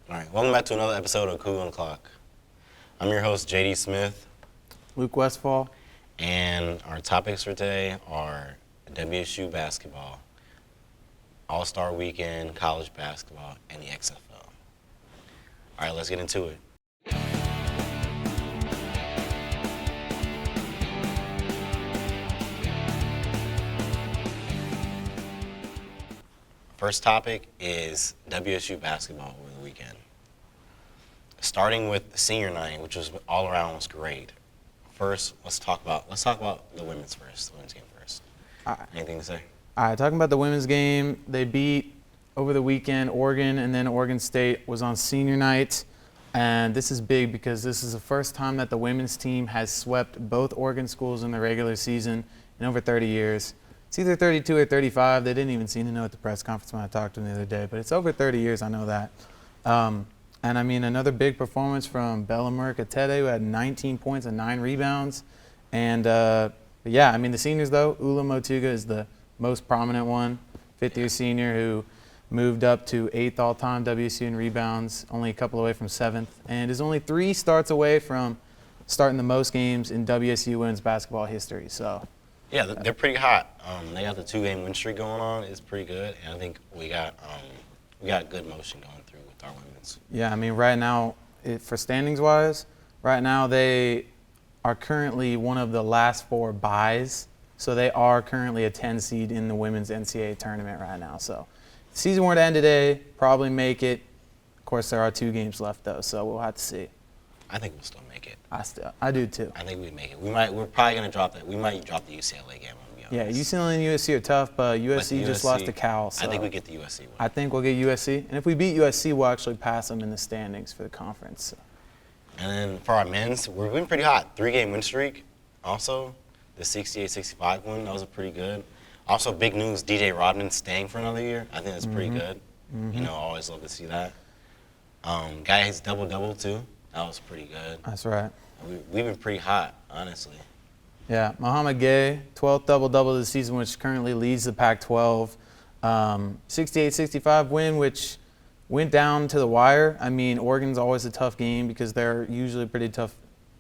All right, welcome back to another episode of Coug on the Clock. I'm your host, JD Smith, Luke Westfall. and our topics for today are WSU basketball, All-Star Weekend, college basketball, and the XFL. All right, let's get into it. First topic is WSU basketball over the weekend. Starting with the senior night, which was all around was great. First, let's talk about the women's first. The women's game first. Anything to say? All right, talking about the women's game, they beat over the weekend Oregon, and then Oregon State was on senior night. And this is big because this is the first time that the women's team has swept both Oregon schools in the regular season in over 30 years. It's either 32 or 35. They didn't even seem to know at the press conference when I talked to them the other day, but it's over 30 years, I know that. And I mean, another big performance from Bella Murikatete, who had 19 points and 9 rebounds. And yeah, I mean, the seniors though, Ula Motuga is the most prominent one, fifth-year senior who moved up to 8th all-time WSU in rebounds, only a couple away from 7th, and is only 3 starts away from starting the most games in WSU women's basketball history. So. Yeah, they're pretty hot. They got the 2-game win streak going on. It's pretty good, and I think we got good motion going through with our women's. Yeah, I mean, right now, for standings-wise, right now they are currently one of the last 4 byes, so they are currently a 10 seed in the women's NCAA tournament right now. So, the season were to end today, probably make it. Of course, there are 2 games left though, so we'll have to see. I think we'll still make it. I do too. I think we'd make it. We're probably gonna drop that. We might drop the UCLA game. I'm gonna be Yeah, honest. UCLA and USC are tough, but USC just lost to Cal. So I think we get the USC one. I think we'll get USC, and if we beat USC, we'll actually pass them in the standings for the conference. So. And then for our men's, we've been pretty hot. 3-game win streak. Also, the 68-65 win, that was pretty good. Also, big news: DJ Rodman staying for another year. I think that's pretty good. You know, always love to see that. Guy hits double-double too. That was pretty good. That's right. We've been pretty hot, honestly. Yeah, Muhammad Gay, 12th double-double of the season, which currently leads the Pac-12. 68-65 win, which went down to the wire. I mean, Oregon's always a tough game because they're usually a pretty tough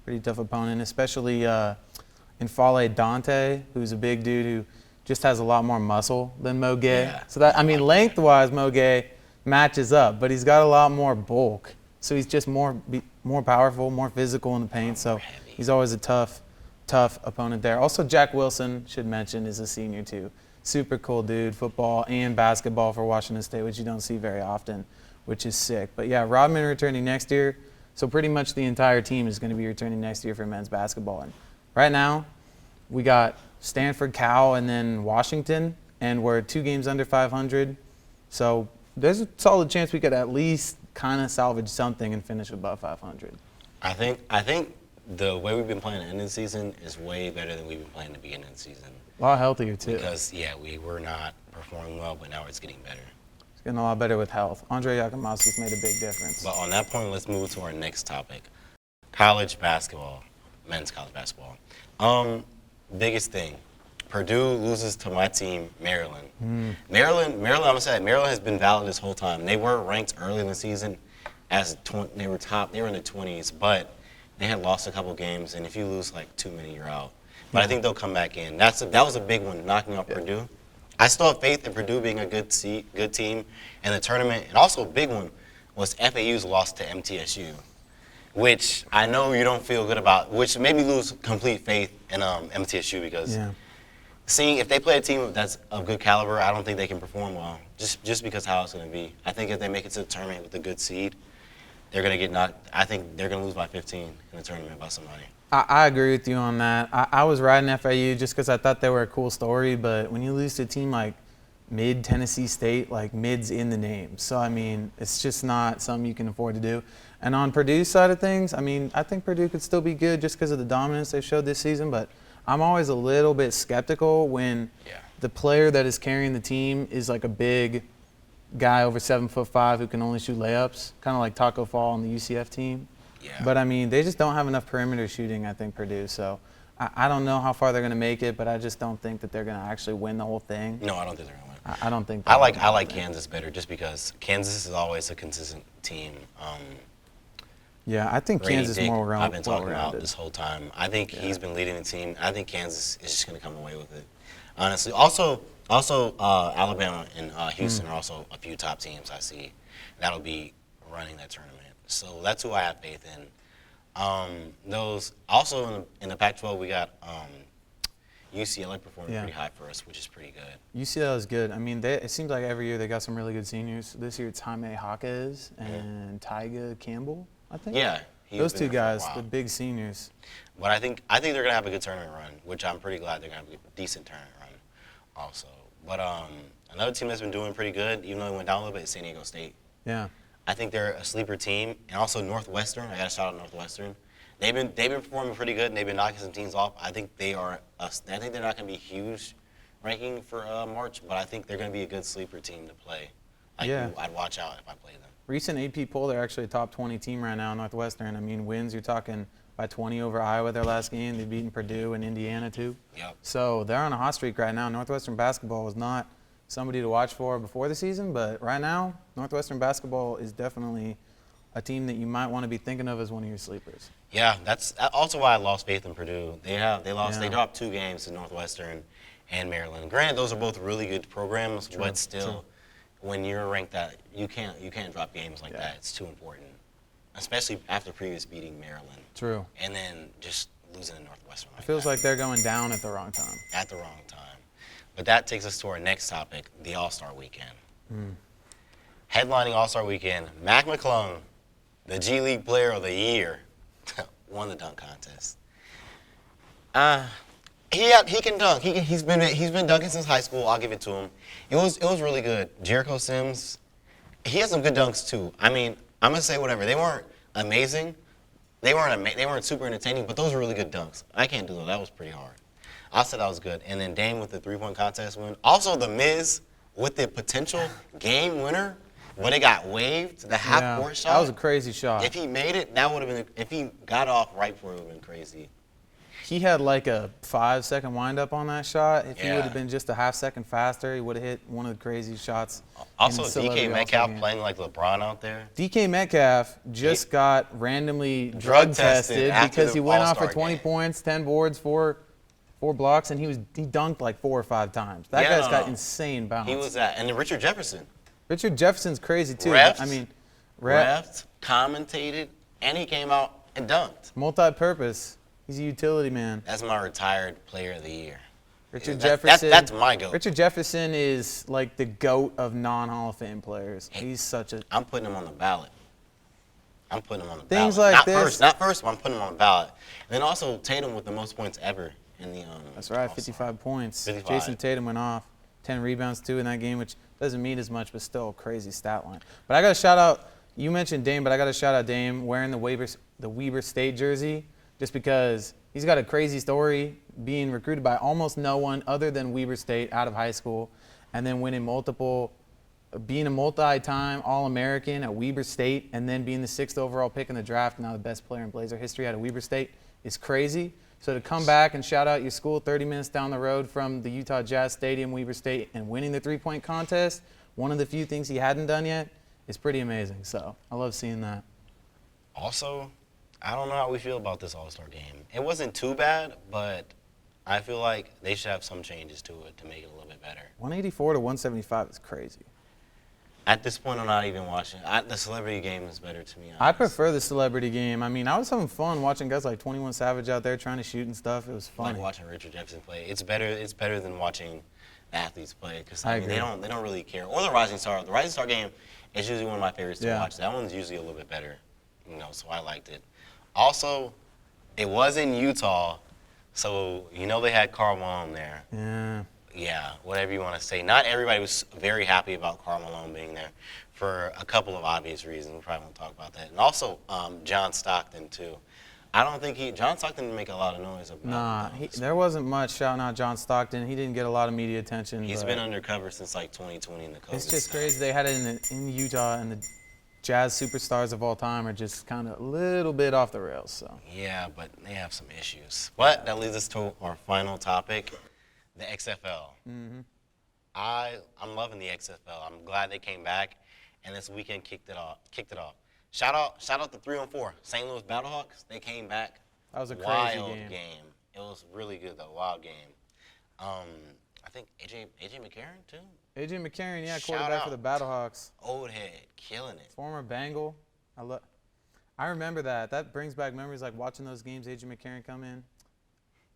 opponent, especially in Fale Dante, who's a big dude who just has a lot more muscle than Mo Gay. Yeah. So that, I mean, length-wise, Mo Gay matches up, but he's got a lot more bulk. So he's just more powerful, more physical in the paint. So he's always a tough opponent there. Also, Jack Wilson, should mention, is a senior too. Super cool dude, football and basketball for Washington State, which you don't see very often, which is sick. But yeah, Rodman returning next year. So pretty much the entire team is going to be returning next year for men's basketball. And right now, we got Stanford, Cal, and then Washington, and we're 2 games under 500. So there's a solid chance we could at least kind of salvage something and finish above 500. I think the way we've been playing the end of the season is way better than we've been playing the beginning of the season. A lot healthier too. Because we were not performing well, but now it's getting better. It's getting a lot better with health. Andre Yakamowski's made a big difference. But on that point, let's move to our next topic: college basketball, men's college basketball. Biggest thing. Purdue loses to my team, Maryland. Maryland, I'm gonna say, Maryland has been valid this whole time. They were ranked early in the season as they were top. They were in the 20s, but they had lost a couple games, and if you lose like too many, you're out. But I think they'll come back in. That was a big one, knocking off Purdue. I still have faith in Purdue being a good team in the tournament, and also a big one was FAU's loss to MTSU, which I know you don't feel good about, which made me lose complete faith in MTSU because. Yeah. Seeing if they play a team that's of good caliber, I don't think they can perform well, just because how it's going to be. I think if they make it to the tournament with a good seed, they're going to get knocked. I think they're going to lose by 15 in the tournament by somebody. I agree with you on that. I was riding FAU just because I thought they were a cool story, but when you lose to a team like mid-Tennessee State, like mid's in the name. So, I mean, it's just not something you can afford to do. And on Purdue's side of things, I mean, I think Purdue could still be good just because of the dominance they showed this season, but I'm always a little bit skeptical when the player that is carrying the team is like a big guy over 7'5" who can only shoot layups, kind of like Taco Fall on the UCF team. Yeah. But I mean, they just don't have enough perimeter shooting, I think, Purdue. So I don't know how far they're going to make it, but I just don't think that they're going to actually win the whole thing. No, I don't think they're going to win. I don't think. I like Kansas better just because Kansas is always a consistent team. Yeah, I think Grady Kansas Dick, more I've been talking about well-rounded. this whole time. I think he's been leading the team. I think Kansas is just going to come away with it, honestly. Also, Alabama and Houston are also a few top teams I see that'll be running that tournament. So that's who I have faith in. Those also in the Pac-12 we got UCLA performing pretty high for us, which is pretty good. UCLA is good. I mean, it seems like every year they got some really good seniors. This year it's Jaime Jaquez and Tyga Campbell, I think. Yeah, those two guys, the big seniors. But I think they're gonna have a good tournament run, which I'm pretty glad they're gonna have a decent tournament run, also. But another team that's been doing pretty good, even though it went down a little bit, is San Diego State. Yeah. I think they're a sleeper team, and also Northwestern. I got to shout out Northwestern. They've been performing pretty good, and they've been knocking some teams off. I think they're not going to be huge ranking for March, but I think they're going to be a good sleeper team to play. I'd watch out if I play them. Recent AP poll, they're actually a top 20 team right now, Northwestern. I mean, wins, you're talking by 20 over Iowa their last game. They've beaten Purdue and Indiana too. Yep. So they're on a hot streak right now. Northwestern basketball was not somebody to watch for before the season, but right now, Northwestern basketball is definitely a team that you might want to be thinking of as one of your sleepers. Yeah, that's also why I lost faith in Purdue. They dropped 2 games to Northwestern and Maryland. Granted, those are both really good programs, but still, when you're ranked that, you can't drop games like that. It's too important, especially after previous beating Maryland. True. And then just losing to Northwestern. It feels like they're going down at the wrong time. At the wrong time. But that takes us to our next topic, the All-Star Weekend. Headlining All-Star Weekend, McClung, the G League Player of the Year, won the dunk contest. He can dunk. He's been dunking since high school. I'll give it to him. It was really good. Jericho Sims, he has some good dunks too. I mean, I'm gonna say whatever. They weren't amazing. They weren't super entertaining, but those were really good dunks. I can't do that. That was pretty hard. I said that was good. And then Dame with the 3-point contest win. Also, The Miz with the potential game winner, but it got waived. The half-court shot. That was a crazy shot. If he made it, that would have been. If he got off right before, it would have been crazy. He had like a 5-second windup on that shot. If he would have been just a half-second faster, he would have hit one of the crazy shots. Also, DK Metcalf playing like LeBron out there. DK Metcalf just got randomly drug tested because he went off for 20 points, 10 boards, 4 blocks, and he dunked like 4 or 5 times. That guy's got insane bounce. He was that. And then Richard Jefferson. Richard Jefferson's crazy too. Refed, commentated, and he came out and dunked. Multi-purpose. He's a utility man. That's my retired player of the year. Richard Jefferson. That's my GOAT. Richard Jefferson is like the GOAT of non-Hall of Fame players. He's such a. I'm putting him on the ballot. Things like this. Not first, but I'm putting him on the ballot. And then also Tatum with the most points ever in the. That's right, 55 points. 55. Jason Tatum went off. 10 rebounds too in that game, which doesn't mean as much, but still a crazy stat line. But I got to shout out. You mentioned Dame, but I got to shout out Dame wearing the Weber State jersey, just because he's got a crazy story, being recruited by almost no one other than Weber State out of high school, and then being a multi-time All-American at Weber State, and then being the 6th overall pick in the draft, now the best player in Blazer history out of Weber State, is crazy. So to come back and shout out your school 30 minutes down the road from the Utah Jazz Stadium, Weber State, and winning the 3-point contest, one of the few things he hadn't done yet, is pretty amazing. So I love seeing that. Also, I don't know how we feel about this All-Star game. It wasn't too bad, but I feel like they should have some changes to it to make it a little bit better. 184 to 175 is crazy. At this point, I'm not even watching. The celebrity game is better to me. I prefer the celebrity game. I mean, I was having fun watching guys like 21 Savage out there trying to shoot and stuff. It was fun. Like watching Richard Jefferson play. It's better than watching athletes play, because I mean, they don't really care. Or the Rising Star. The Rising Star game is usually one of my favorites to watch. That one's usually a little bit better, so I liked it. Also, it was in Utah, so they had Karl Malone there. Yeah, whatever you want to say. Not everybody was very happy about Karl Malone being there for a couple of obvious reasons. We probably won't talk about that. And also John Stockton, too. I don't think John Stockton didn't make a lot of noise about there wasn't much shouting out John Stockton. He didn't get a lot of media attention. He's been undercover since like 2020 in the COVID. It's just crazy. They had it in Utah, and the Jazz superstars of all time are just kind of a little bit off the rails. So. Yeah, but they have some issues. But that leads us to our final topic. The XFL. I'm loving the XFL. I'm glad they came back. and this weekend kicked it off. Shout out the 3-on-4 St. Louis Battlehawks. They came back. That was a crazy wild game. It was really good though. Wild game. I think AJ McCarron too. AJ McCarron, yeah, Shout quarterback for out. the Battlehawks. Old head, killing it. Former Bengal. I remember that. That brings back memories like watching those games, AJ McCarron come in.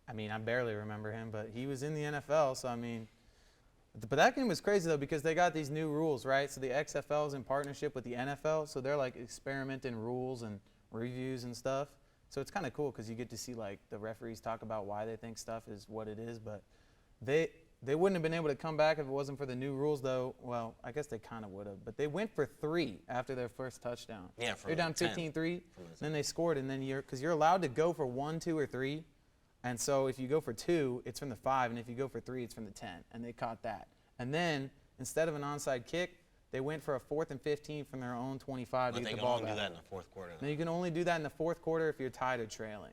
I mean, I barely remember him, but he was in the NFL, so I mean. But that game was crazy, though, because they got these new rules, right? So the XFL is in partnership with the NFL, so they're like experimenting rules and reviews and stuff. So it's kind of cool because you get to see like the referees talk about why they think stuff is what it is. But they wouldn't have been able to come back if it wasn't for the new rules, though. Well, I guess they kind of would have. But they went for 3 after their first touchdown. Yeah, they're down 15-3, then they scored, and then because you're allowed to go for 1, 2, or 3. And so if you go for 2, it's from the 5, and if you go for 3, it's from the 10. And they caught that. And then instead of an onside kick, they went for a 4th and 15 from their own 25 to get the ball back. But they can only do that in the fourth quarter. Now you can only do that in the fourth quarter if you're tied or trailing,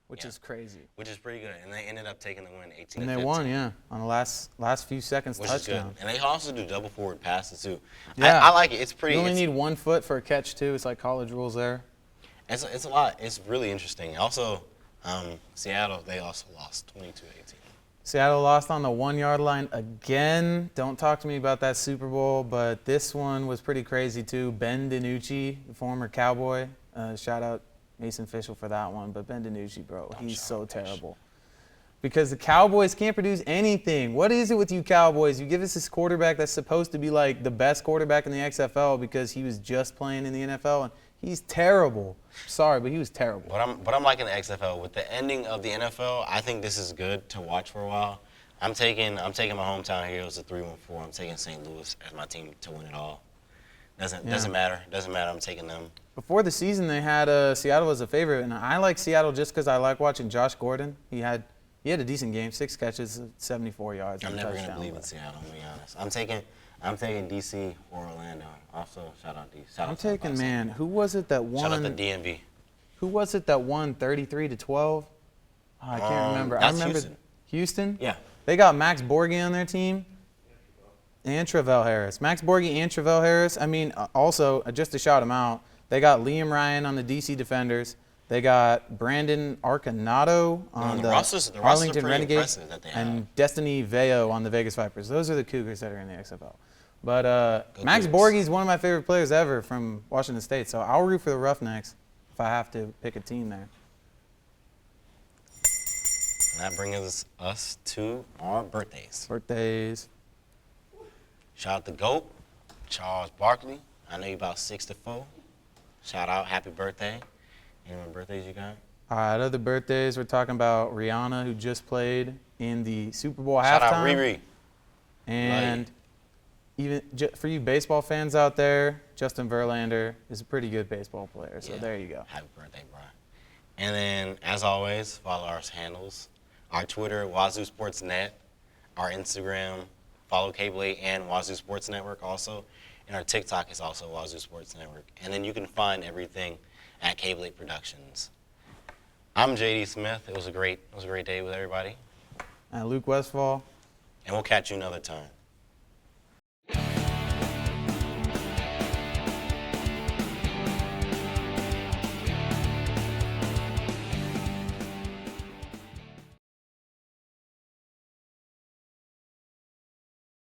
which is crazy. Which is pretty good. And they ended up taking the win 18-15. And they won, yeah, on the last few seconds which touchdown. Is good. And they also do double forward passes too. Yeah. I like it. It's pretty. You only need 1 foot for a catch too. It's like college rules there. It's a lot. It's really interesting. Also, Seattle, they also lost 22-18. Seattle lost on the 1-yard line again. Don't talk to me about that Super Bowl, but this one was pretty crazy too. Ben DiNucci, the former Cowboy, shout out Mason Fishel for that one. But Ben DiNucci, bro, he's so terrible. Because the Cowboys can't produce anything. What is it with you Cowboys? You give us this quarterback that's supposed to be like the best quarterback in the XFL because he was just playing in the NFL, and he's terrible. Sorry, but he was terrible. But I'm liking the XFL. With the ending of the NFL, I think this is good to watch for a while. I'm taking my hometown Heroes to 3-1-4. I'm taking St. Louis as my team to win it all. Doesn't matter. I'm taking them. Before the season, they had Seattle as a favorite, and I like Seattle just because I like watching Josh Gordon. He had a decent game, 6 catches, 74 yards. I'm never gonna believe in Seattle. To be honest, I'm taking DC or Orlando. Also, shout out DC. I'm taking, man, who was it that won? Shout out to DMV. Who was it that won 33-12? Oh, I can't remember. That's I remember Houston. Houston? Yeah. They got Max Borghi on their team and Travell Harris. Max Borghi and Travell Harris. I mean, also, just to shout them out, they got Liam Ryan on the DC Defenders. They got Brandon Arconato on the Arlington Renegades and Destiny Veo on the Vegas Vipers. Those are the Cougars that are in the XFL. But Max Borghi is one of my favorite players ever from Washington State, so I'll root for the Roughnecks if I have to pick a team there. And that brings us to our birthdays. Shout out to GOAT, Charles Barkley. I know you're about 6'4". Shout out, happy birthday. Any more birthdays you got? All right, other birthdays, we're talking about Rihanna, who just played in the Super Bowl halftime. Shout out Riri. And even for you baseball fans out there, Justin Verlander is a pretty good baseball player. So there you go. Happy birthday, Brian. And then, as always, follow our handles. Our Twitter, Wazoo Sports Net. Our Instagram, follow Cable 8 and Wazoo Sports Network also. And our TikTok is also Wazoo Sports Network. And then you can find everything at Cable 8 Productions. I'm JD Smith. It was a great day with everybody. Luke Westfall. And we'll catch you another time.